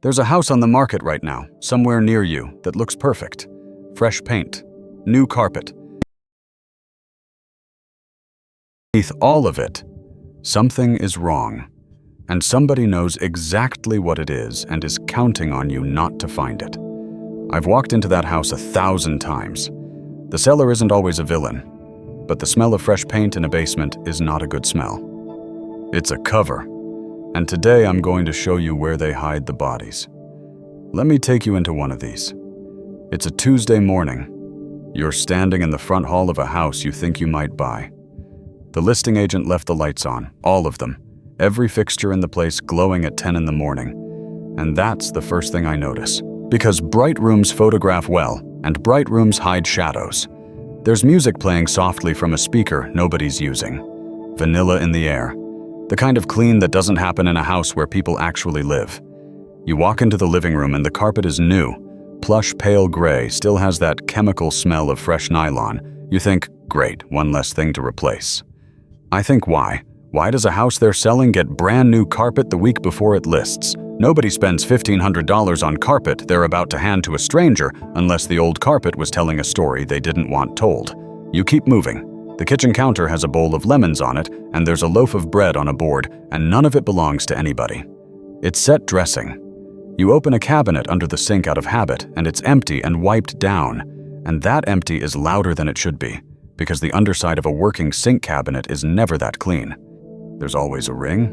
There's a house on the market right now, somewhere near you, that looks perfect. Fresh paint, new carpet. Beneath all of it, something is wrong, and somebody knows exactly what it is and is counting on you not to find it. I've walked into that house 1,000 times. The seller isn't always a villain, but the smell of fresh paint in a basement is not a good smell. It's a cover. And today I'm going to show you where they hide the bodies. Let me take you into one of these. It's a Tuesday morning. You're standing in the front hall of a house you think you might buy. The listing agent left the lights on, all of them, every fixture in the place glowing at 10 in the morning. And that's the first thing I notice. Because bright rooms photograph well, and bright rooms hide shadows. There's music playing softly from a speaker nobody's using. Vanilla in the air. The kind of clean that doesn't happen in a house where people actually live. You walk into the living room and the carpet is new. Plush pale gray still has that chemical smell of fresh nylon. You think, great, one less thing to replace. I think why? Why does a house they're selling get brand new carpet the week before it lists? Nobody spends $1,500 on carpet they're about to hand to a stranger unless the old carpet was telling a story they didn't want told. You keep moving. The kitchen counter has a bowl of lemons on it, and there's a loaf of bread on a board, and none of it belongs to anybody. It's set dressing. You open a cabinet under the sink out of habit, and it's empty and wiped down. And that empty is louder than it should be, because the underside of a working sink cabinet is never that clean. There's always a ring,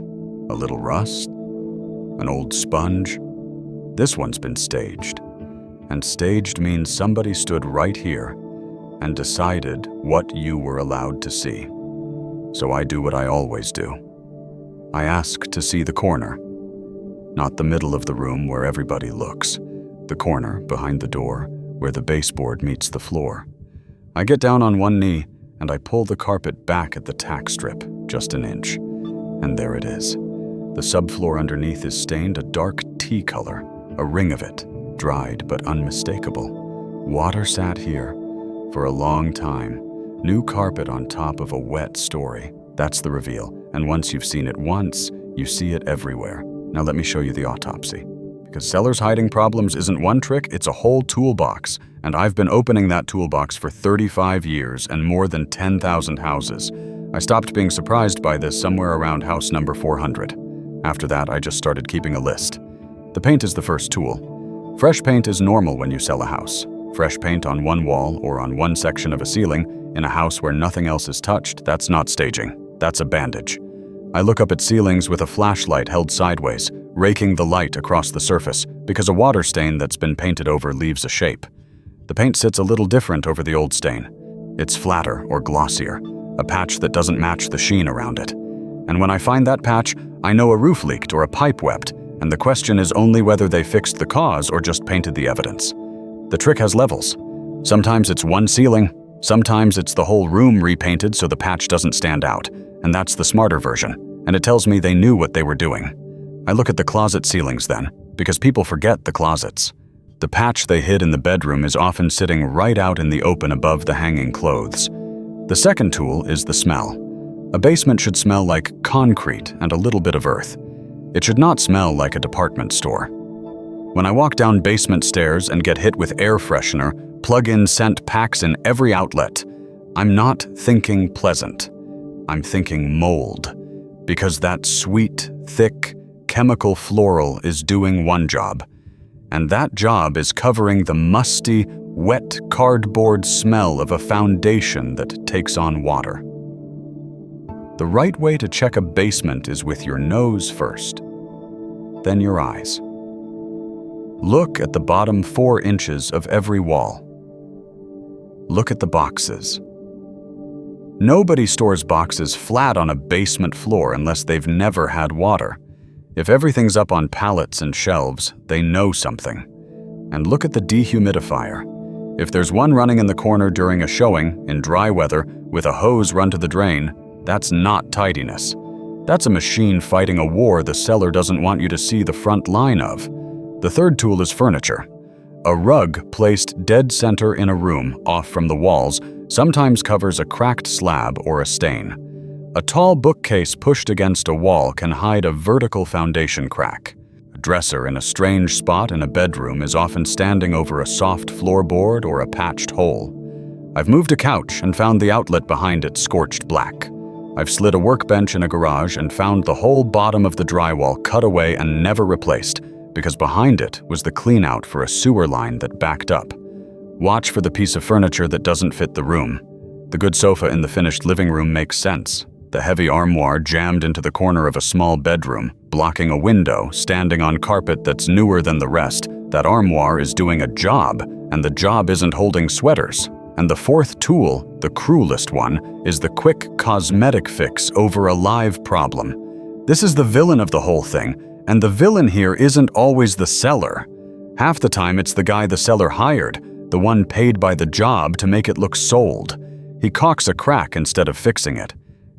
a little rust, an old sponge. This one's been staged. And staged means somebody stood right here and decided what you were allowed to see. So I do what I always do. I ask to see the corner. Not the middle of the room where everybody looks. The corner behind the door where the baseboard meets the floor. I get down on one knee and I pull the carpet back at the tack strip, just an inch. And there it is. The subfloor underneath is stained a dark tea color, a ring of it, dried but unmistakable. Water sat here for a long time. New carpet on top of a wet story. That's the reveal. And once you've seen it once, you see it everywhere. Now let me show you the autopsy. Because sellers hiding problems isn't one trick, it's a whole toolbox. And I've been opening that toolbox for 35 years and more than 10,000 houses. I stopped being surprised by this somewhere around house number 400. After that, I just started keeping a list. The paint is the first tool. Fresh paint is normal when you sell a house. Fresh paint on one wall or on one section of a ceiling in a house where nothing else is touched, that's not staging. That's a bandage. I look up at ceilings with a flashlight held sideways, raking the light across the surface because a water stain that's been painted over leaves a shape. The paint sits a little different over the old stain. It's flatter or glossier, a patch that doesn't match the sheen around it. And when I find that patch, I know a roof leaked or a pipe wept, and the question is only whether they fixed the cause or just painted the evidence. The trick has levels. Sometimes it's one ceiling, sometimes it's the whole room repainted so the patch doesn't stand out, and that's the smarter version, and it tells me they knew what they were doing. I look at the closet ceilings then, because people forget the closets. The patch they hid in the bedroom is often sitting right out in the open above the hanging clothes. The second tool is the smell. A basement should smell like concrete and a little bit of earth. It should not smell like a department store. When I walk down basement stairs and get hit with air freshener, plug-in scent packs in every outlet, I'm not thinking pleasant. I'm thinking mold. Because that sweet, thick, chemical floral is doing one job. And that job is covering the musty, wet cardboard smell of a foundation that takes on water. The right way to check a basement is with your nose first, then your eyes. Look at the bottom 4 inches of every wall. Look at the boxes. Nobody stores boxes flat on a basement floor unless they've never had water. If everything's up on pallets and shelves, they know something. And look at the dehumidifier. If there's one running in the corner during a showing, in dry weather, with a hose run to the drain, that's not tidiness. That's a machine fighting a war the seller doesn't want you to see the front line of. The third tool is furniture. A rug placed dead center in a room, off from the walls, sometimes covers a cracked slab or a stain. A tall bookcase pushed against a wall can hide a vertical foundation crack. A Dresser in a strange spot in a bedroom is often standing over a soft floorboard or a patched hole. I've moved a couch and found the outlet behind it scorched black. I've slid a workbench in a garage and found the whole bottom of the drywall cut away and never replaced, because behind it was the cleanout for a sewer line that backed up. Watch for the piece of furniture that doesn't fit the room. The good sofa in the finished living room makes sense. The heavy armoire jammed into the corner of a small bedroom, blocking a window, standing on carpet that's newer than the rest. That armoire is doing a job, and the job isn't holding sweaters. And the fourth tool, the cruelest one, is the quick cosmetic fix over a live problem. This is the villain of the whole thing, and the villain here isn't always the seller. Half the time it's the guy the seller hired, the one paid by the job to make it look sold. He caulks a crack instead of fixing it.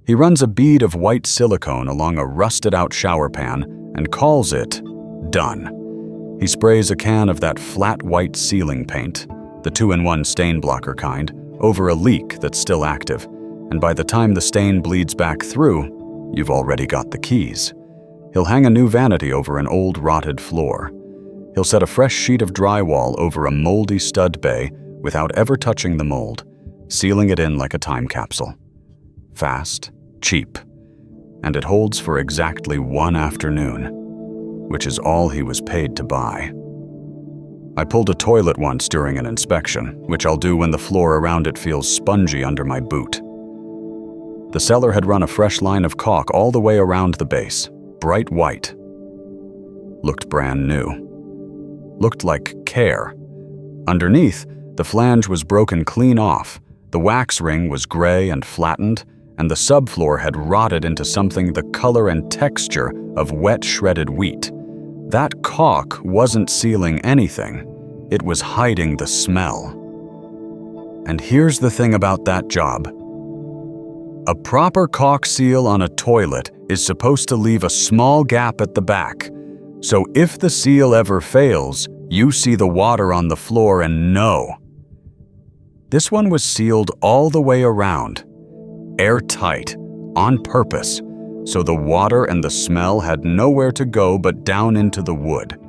He runs a bead of white silicone along a rusted-out shower pan and calls it done. He sprays a can of that flat white ceiling paint, the 2-in-1 stain blocker kind, over a leak that's still active, and by the time the stain bleeds back through, you've already got the keys. He'll hang a new vanity over an old rotted floor. He'll set a fresh sheet of drywall over a moldy stud bay without ever touching the mold, sealing it in like a time capsule. Fast, cheap, and it holds for exactly 1 afternoon, which is all he was paid to buy. I pulled a toilet once during an inspection, which I'll do when the floor around it feels spongy under my boot. The seller had run a fresh line of caulk all the way around the base, bright white. Looked brand new. Looked like care. Underneath, the flange was broken clean off, the wax ring was gray and flattened, and the subfloor had rotted into something the color and texture of wet shredded wheat. That caulk wasn't sealing anything, it was hiding the smell. And here's the thing about that job. A proper caulk seal on a toilet is supposed to leave a small gap at the back, so if the seal ever fails, you see the water on the floor and know. This one was sealed all the way around, airtight, on purpose, so the water and the smell had nowhere to go but down into the wood.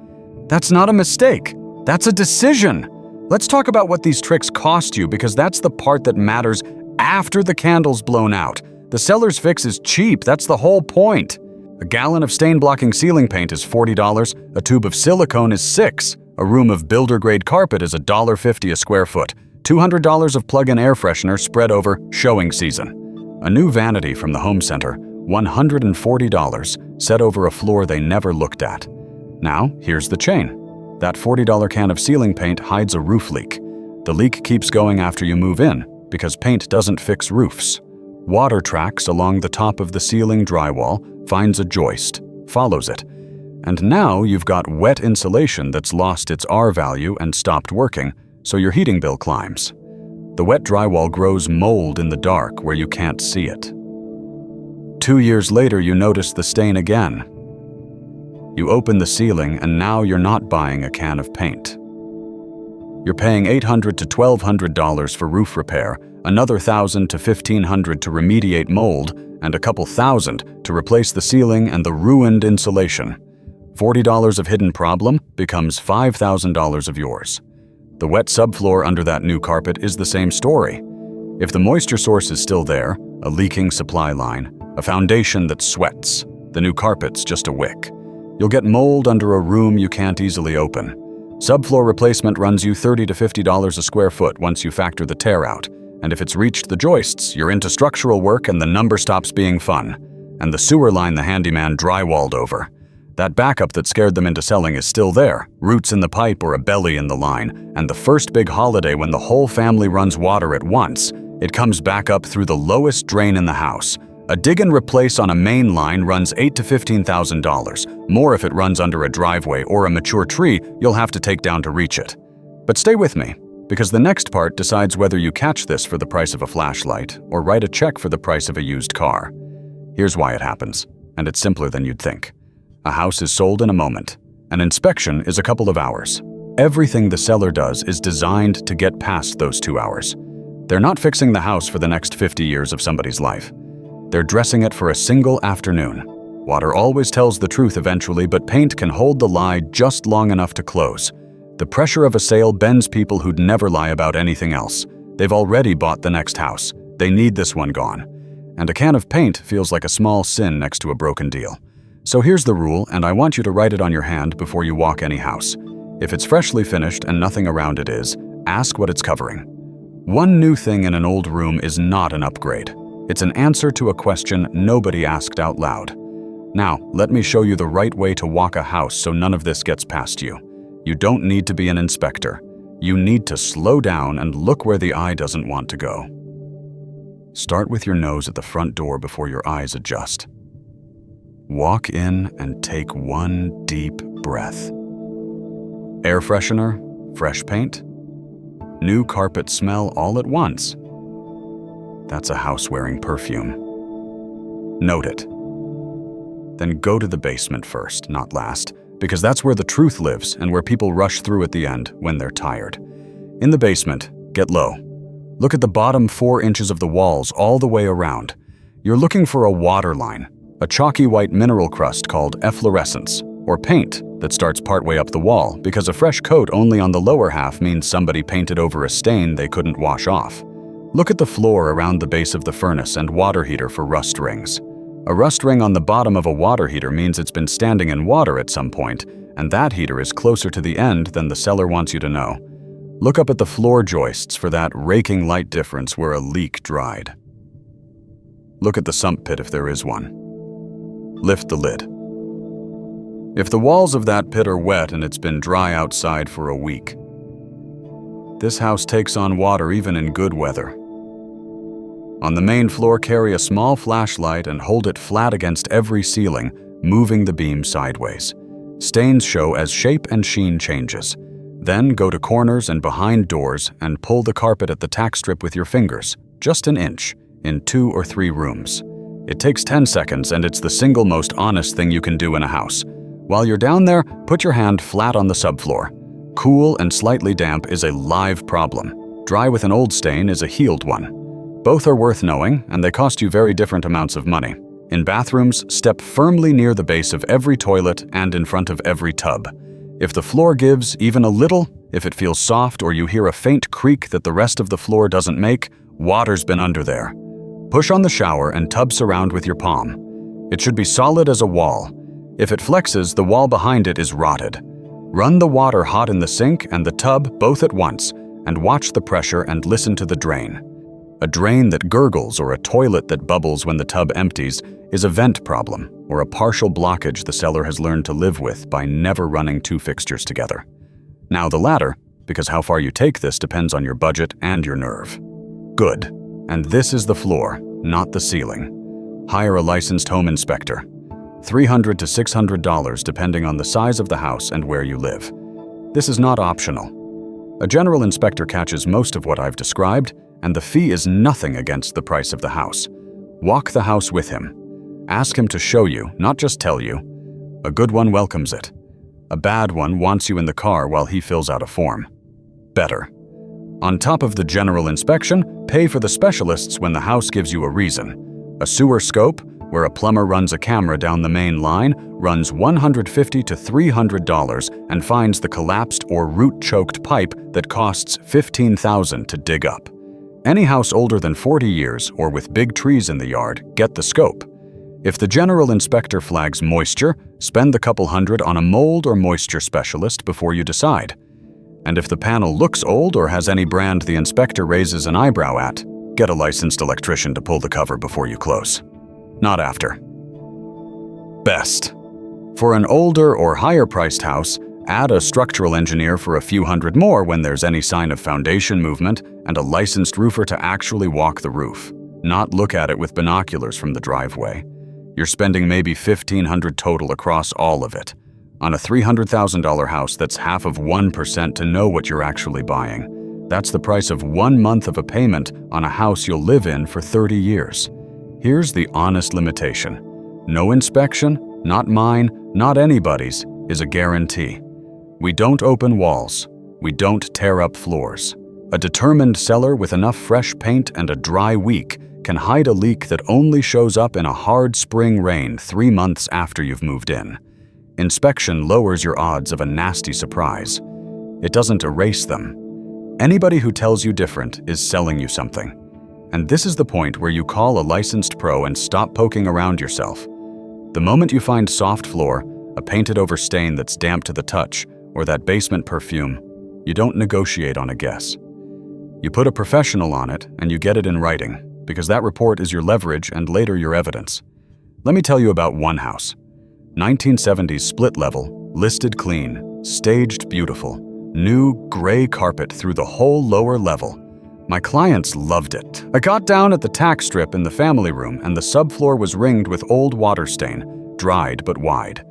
That's not a mistake, that's a decision. Let's talk about what these tricks cost you, because that's the part that matters after the candle's blown out. The seller's fix is cheap, that's the whole point. A gallon of stain-blocking ceiling paint is $40, a tube of silicone is $6, a room of builder-grade carpet is $1.50 a square foot, $200 of plug-in air freshener spread over showing season. A new vanity from the home center, $140, set over a floor they never looked at. Now, here's the chain. That $40 can of ceiling paint hides a roof leak. The leak keeps going after you move in, because paint doesn't fix roofs. Water tracks along the top of the ceiling drywall, finds a joist, follows it. And now you've got wet insulation that's lost its R value and stopped working, so your heating bill climbs. The wet drywall grows mold in the dark where you can't see it. 2 years later, you notice the stain again. You open the ceiling, and now you're not buying a can of paint. You're paying $800 to $1,200 for roof repair, another $1,000 to $1,500 to remediate mold, and a couple thousand to replace the ceiling and the ruined insulation. $40 of hidden problem becomes $5,000 of yours. The wet subfloor under that new carpet is the same story. If the moisture source is still there, a leaking supply line, a foundation that sweats, the new carpet's just a wick. You'll get mold under a room you can't easily open. Subfloor replacement runs you $30 to $50 a square foot once you factor the tear out, and if it's reached the joists, you're into structural work and the number stops being fun. And the sewer line the handyman drywalled over. That backup that scared them into selling is still there, roots in the pipe or a belly in the line, and the first big holiday when the whole family runs water at once, it comes back up through the lowest drain in the house. A dig and replace on a main line runs $8,000 to $15,000, more if it runs under a driveway or a mature tree you'll have to take down to reach it. But stay with me, because the next part decides whether you catch this for the price of a flashlight or write a check for the price of a used car. Here's why it happens, and it's simpler than you'd think. A house is sold in a moment. An inspection is a couple of hours. Everything the seller does is designed to get past those 2 hours. They're not fixing the house for the next 50 years of somebody's life. They're dressing it for a single afternoon. Water always tells the truth eventually, but paint can hold the lie just long enough to close. The pressure of a sale bends people who'd never lie about anything else. They've already bought the next house. They need this one gone. And a can of paint feels like a small sin next to a broken deal. So here's the rule, and I want you to write it on your hand before you walk any house. If it's freshly finished and nothing around it is, ask what it's covering. One new thing in an old room is not an upgrade. It's an answer to a question nobody asked out loud. Now, let me show you the right way to walk a house so none of this gets past you. You don't need to be an inspector. You need to slow down and look where the eye doesn't want to go. Start with your nose at the front door before your eyes adjust. Walk in and take one deep breath. Air freshener, fresh paint, new carpet smell all at once. That's a house-wearing perfume. Note it. Then go to the basement first, not last, because that's where the truth lives and where people rush through at the end when they're tired. In the basement, get low. Look at the bottom 4 inches of the walls all the way around. You're looking for a water line, a chalky white mineral crust called efflorescence, or paint that starts partway up the wall, because a fresh coat only on the lower half means somebody painted over a stain they couldn't wash off. Look at the floor around the base of the furnace and water heater for rust rings. A rust ring on the bottom of a water heater means it's been standing in water at some point, and that heater is closer to the end than the seller wants you to know. Look up at the floor joists for that raking light difference where a leak dried. Look at the sump pit if there is one. Lift the lid. If the walls of that pit are wet and it's been dry outside for a week, this house takes on water even in good weather. On the main floor, carry a small flashlight and hold it flat against every ceiling, moving the beam sideways. Stains show as shape and sheen changes. Then go to corners and behind doors and pull the carpet at the tack strip with your fingers, just an inch, in 2 or 3 rooms. It takes 10 seconds and it's the single most honest thing you can do in a house. While you're down there, put your hand flat on the subfloor. Cool and slightly damp is a live problem. Dry with an old stain is a healed one. Both are worth knowing, and they cost you very different amounts of money. In bathrooms, step firmly near the base of every toilet and in front of every tub. If the floor gives even a little, if it feels soft or you hear a faint creak that the rest of the floor doesn't make, water's been under there. Push on the shower and tub surround with your palm. It should be solid as a wall. If it flexes, the wall behind it is rotted. Run the water hot in the sink and the tub both at once, and watch the pressure and listen to the drain. A drain that gurgles or a toilet that bubbles when the tub empties is a vent problem or a partial blockage the seller has learned to live with by never running 2 fixtures together. Now the latter, because how far you take this depends on your budget and your nerve. Good. And this is the floor, not the ceiling. Hire a licensed home inspector. $300 to $600 depending on the size of the house and where you live. This is not optional. A general inspector catches most of what I've described, and the fee is nothing against the price of the house. Walk the house with him. Ask him to show you, not just tell you. A good one welcomes it. A bad one wants you in the car while he fills out a form. Better. On top of the general inspection, pay for the specialists when the house gives you a reason. A sewer scope, where a plumber runs a camera down the main line, runs $150 to $300 and finds the collapsed or root-choked pipe that costs $15,000 to dig up. Any house older than 40 years or with big trees in the yard, get the scope. If the general inspector flags moisture, spend the couple hundred on a mold or moisture specialist before you decide. And if the panel looks old or has any brand the inspector raises an eyebrow at, get a licensed electrician to pull the cover before you close. Not after. Best. For an older or higher-priced house, add a structural engineer for a few hundred more when there's any sign of foundation movement and a licensed roofer to actually walk the roof, not look at it with binoculars from the driveway. You're spending maybe $1,500 total across all of it. On a $300,000 house, that's half of 1% to know what you're actually buying. That's the price of 1 month of a payment on a house you'll live in for 30 years. Here's the honest limitation. No inspection, not mine, not anybody's, is a guarantee. We don't open walls. We don't tear up floors. A determined seller with enough fresh paint and a dry week can hide a leak that only shows up in a hard spring rain 3 months after you've moved in. Inspection lowers your odds of a nasty surprise. It doesn't erase them. Anybody who tells you different is selling you something. And this is the point where you call a licensed pro and stop poking around yourself. The moment you find soft floor, a painted-over stain that's damp to the touch, or that basement perfume, you don't negotiate on a guess. You put a professional on it and you get it in writing, because that report is your leverage and later your evidence. Let me tell you about one house. 1970s split level, listed clean, staged beautiful, new gray carpet through the whole lower level. My clients loved it. I got down at the tack strip in the family room and the subfloor was ringed with old water stain, dried but wide.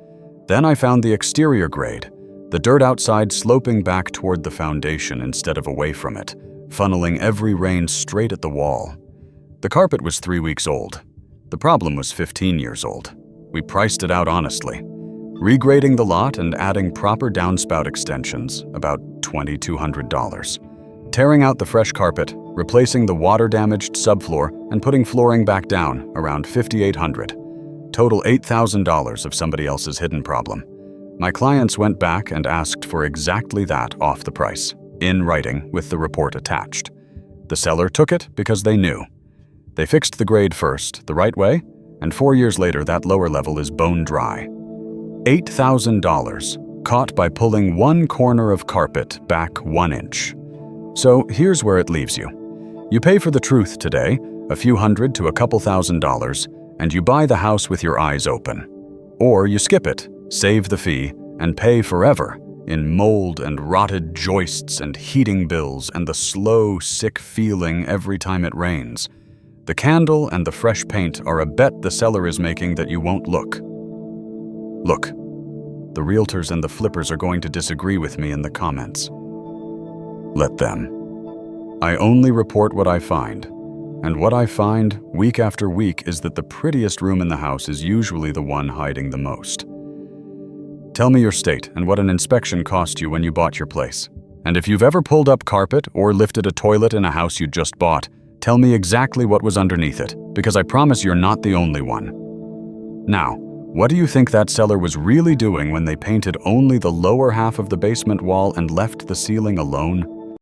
Then I found the exterior grade, the dirt outside sloping back toward the foundation instead of away from it, funneling every rain straight at the wall. The carpet was 3 weeks old. The problem was 15 years old. We priced it out honestly, regrading the lot and adding proper downspout extensions, about $2,200. Tearing out the fresh carpet, replacing the water-damaged subfloor, and putting flooring back down, around $5,800. Total $8,000 of somebody else's hidden problem. My clients went back and asked for exactly that off the price, in writing with the report attached. The seller took it because they knew. They fixed the grade first, the right way, and 4 years later that lower level is bone dry. $8,000, caught by pulling one corner of carpet back 1 inch. So here's where it leaves you. You pay for the truth today, a few hundred to a couple $1,000s, and you buy the house with your eyes open. Or you skip it, save the fee, and pay forever in mold and rotted joists and heating bills and the slow, sick feeling every time it rains. The candle and the fresh paint are a bet the seller is making that you won't look. Look, the realtors and the flippers are going to disagree with me in the comments. Let them. I only report what I find, and what I find week after week is that the prettiest room in the house is usually the one hiding the most. Tell me your state and what an inspection cost you when you bought your place. And if you've ever pulled up carpet or lifted a toilet in a house you just bought, tell me exactly what was underneath it, because I promise you're not the only one. Now, what do you think that seller was really doing when they painted only the lower half of the basement wall and left the ceiling alone?